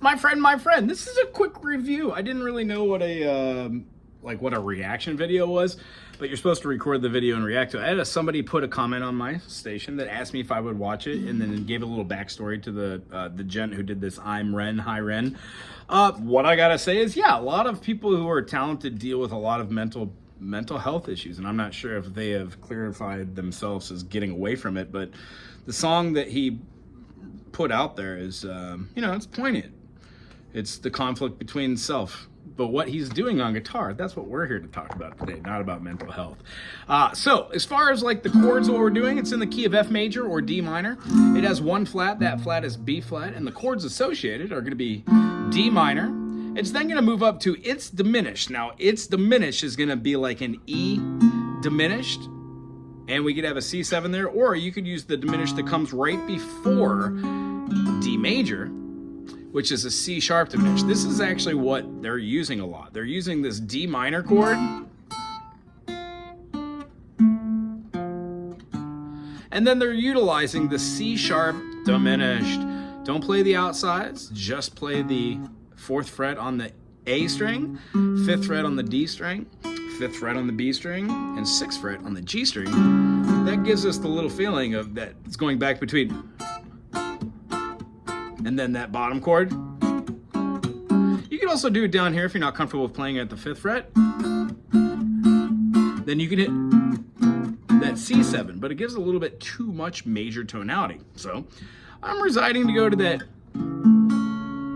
My friend, this is a quick review. I didn't really know what a reaction video was, but you're supposed to record the video and react to it. I had somebody put a comment on my station that asked me if I would watch it, and then gave a little backstory to the gent who did this. I'm Ren, hi Ren. What I gotta say is, yeah, a lot of people who are talented deal with a lot of mental health issues, and I'm not sure if they have clarified themselves as getting away from it, but the song that he put out there is, it's poignant. It's the conflict between self. But what he's doing on guitar, that's what we're here to talk about today, not about mental health. So as far as like the chords, what we're doing, it's in the key of F major or D minor. It has one flat, that flat is B flat, and the chords associated are gonna be D minor. It's then gonna move up to It's Diminished. Now, It's Diminished is gonna be like an E diminished, and we could have a C7 there, or you could use the diminished that comes right before D major, which is a C sharp diminished. This is actually what they're using a lot. They're using this D minor chord, and then they're utilizing the C sharp diminished. Don't play the outsides, just play the 4th fret on the A string, 5th fret on the D string, 5th fret on the B string, and 6th fret on the G string. That gives us the little feeling of that it's going back between, and then that bottom chord. You can also do it down here if you're not comfortable with playing at the 5th fret. Then you can hit that C7, but it gives a little bit too much major tonality. So I'm deciding to go to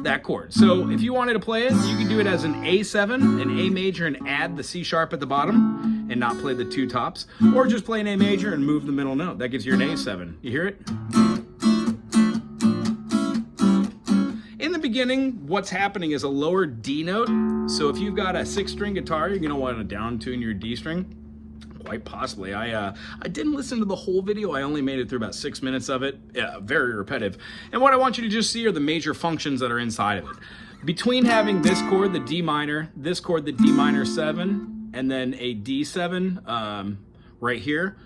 that chord. So if you wanted to play it, you can do it as an A7, an A major, and add the C sharp at the bottom and not play the 2 tops, or just play an A major and move the middle note. That gives you an A7. You hear it? In the beginning, what's happening is a lower D note. So if you've got a 6-string guitar, you're gonna want to down tune your D string. Quite possibly. I didn't listen to the whole video. I only made it through about 6 minutes of it. Yeah, very repetitive. And what I want you to just see are the major functions that are inside of it. Between having this chord, the D minor, this chord, the D minor 7, and then a D7 right here.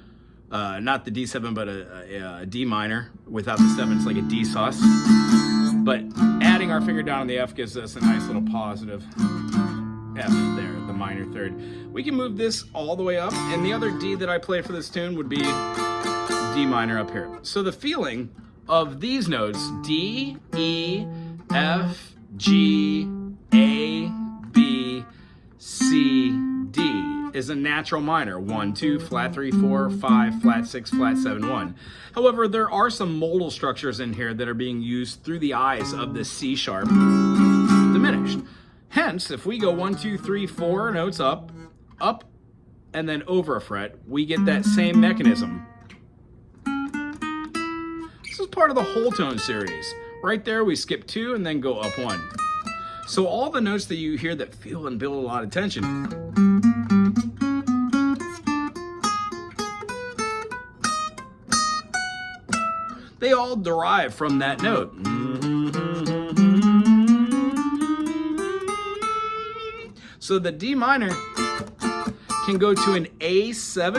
Not the D7, but a D minor without the 7. It's like a D sus. But adding our finger down on the F gives us a nice little positive F there, the minor 3rd. We can move this all the way up, and the other D that I play for this tune would be D minor up here. So the feeling of these notes, D, E, F, G, A, B, C, D, is a natural minor. 1, 2, flat 3, 4, 5, flat 6, flat 7, 1. However, there are some modal structures in here that are being used through the eyes of the C sharp diminished. Hence, if we go 1, 2, 3, 4 notes up, and then over a fret, we get that same mechanism. This is part of the whole tone series. Right there, we skip 2 and then go up 1. So all the notes that you hear that feel and build a lot of tension, they all derive from that note. So the D minor can go to an A7.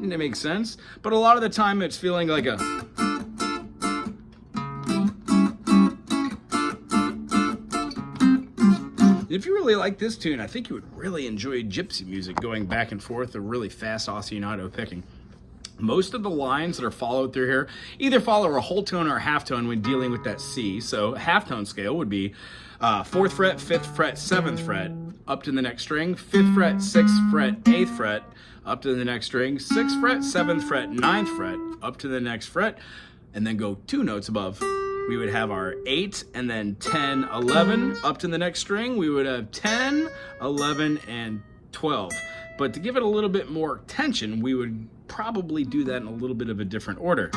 That makes sense. But a lot of the time it's feeling like a... If you really like this tune, I think you would really enjoy gypsy music, going back and forth, a really fast ostinato picking. Most of the lines that are followed through here either follow a whole tone or a half tone when dealing with that C. So half tone scale would be 4th fret, 5th fret, 7th fret, up to the next string, 5th fret, 6th fret, 8th fret, up to the next string, 6th fret, 7th fret, 9th fret, up to the next fret, and then go 2 notes above. We would have our 8 and then 10, 11, up to the next string. We would have 10, 11, and 12. But to give it a little bit more tension, we would probably do that in a little bit of a different order.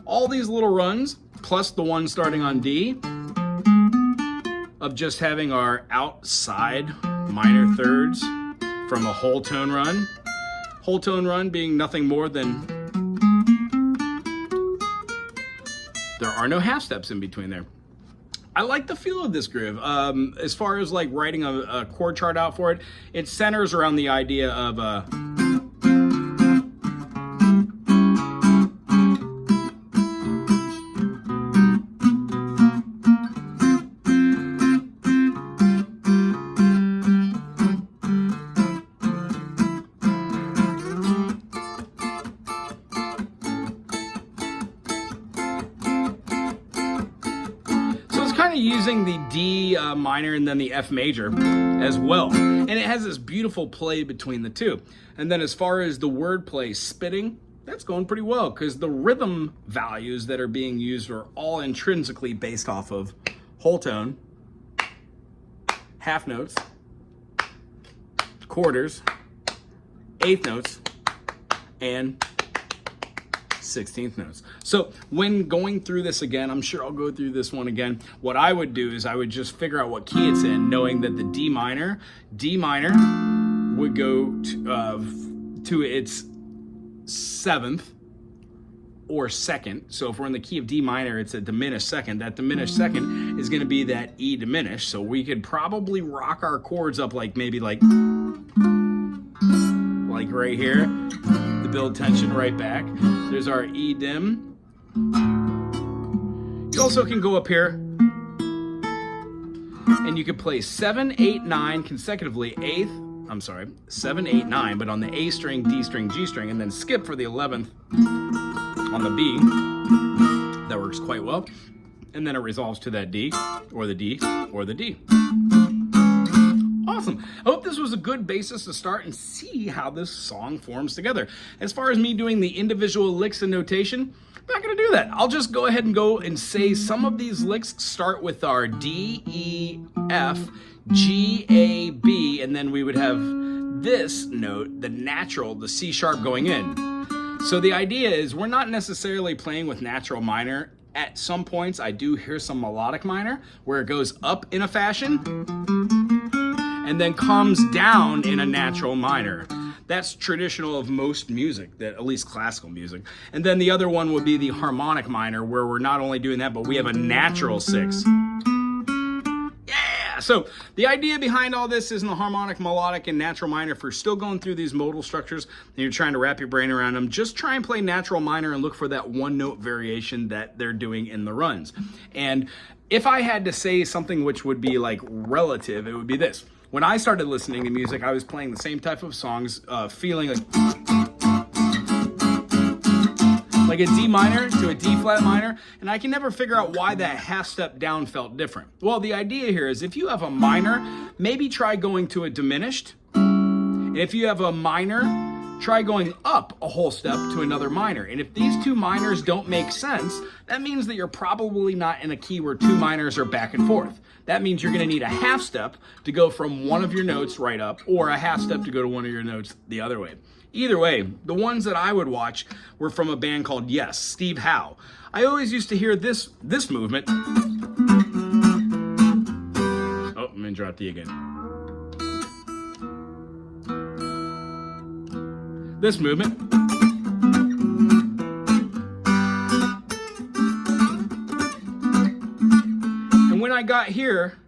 All these little runs, plus the one starting on D, of just having our outside minor thirds from a whole tone run. Whole tone run being nothing more than, there are no half steps in between there. I like the feel of this groove. As far as like writing a chord chart out for it, it centers around the idea of kind of using the D minor and then the F major as well. And it has this beautiful play between the two. And then as far as the wordplay spitting, that's going pretty well because the rhythm values that are being used are all intrinsically based off of whole tone, half notes, quarters, eighth notes, and 16th notes. So when going through this again, I'm sure I'll go through this one again. What I would do is I would just figure out what key it's in, knowing that the D minor would go to its seventh or second. So if we're in the key of D minor, it's a diminished second. That diminished second is going to be that E diminished. So we could probably rock our chords up like maybe like right here, to build tension right back. There's our E dim. You also can go up here and you can play 7, 8, 9 consecutively, 7, 8, 9, but on the A string, D string, G string, and then skip for the 11th on the B. That works quite well. And then it resolves to that D, or the D, or the D. Awesome. I hope this was a good basis to start and see how this song forms together. As far as me doing the individual licks and notation, I'm not going to do that. I'll just go ahead and go and say some of these licks start with our D, E, F, G, A, B, and then we would have this note, the natural, the C sharp going in. So the idea is we're not necessarily playing with natural minor. At some points, I do hear some melodic minor where it goes up in a fashion and then comes down in a natural minor. That's traditional of most music, that at least classical music. And then the other one would be the harmonic minor, where we're not only doing that, but we have a natural 6. Yeah! So the idea behind all this is in the harmonic, melodic, and natural minor. If you're still going through these modal structures and you're trying to wrap your brain around them, just try and play natural minor and look for that one note variation that they're doing in the runs. And if I had to say something which would be like relative, it would be this. When I started listening to music, I was playing the same type of songs, feeling like a D minor to a D flat minor, and I can never figure out why that half step down felt different. Well, the idea here is if you have a minor, maybe try going to a diminished. And if you have a minor, try going up a whole step to another minor. And if these two minors don't make sense, that means that you're probably not in a key where two minors are back and forth. That means you're going to need a half step to go from one of your notes right up, or a half step to go to one of your notes the other way. Either way, the ones that I would watch were from a band called Yes, Steve Howe. I always used to hear this movement. Oh, I'm going to drop the again. This movement. And when I got here,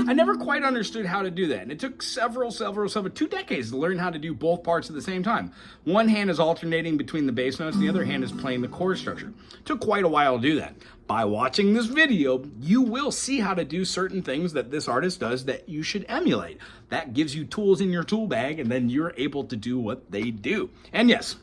I never quite understood how to do that. And it took several, 2 decades to learn how to do both parts at the same time. One hand is alternating between the bass notes, and the other hand is playing the chord structure. It took quite a while to do that. By watching this video, you will see how to do certain things that this artist does that you should emulate. That gives you tools in your tool bag, and then you're able to do what they do. And yes,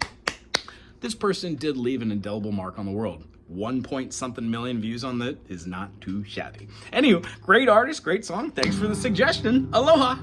this person did leave an indelible mark on the world. 1-point-something million views on that is not too shabby. Anywho, great artist, great song. Thanks for the suggestion. Aloha.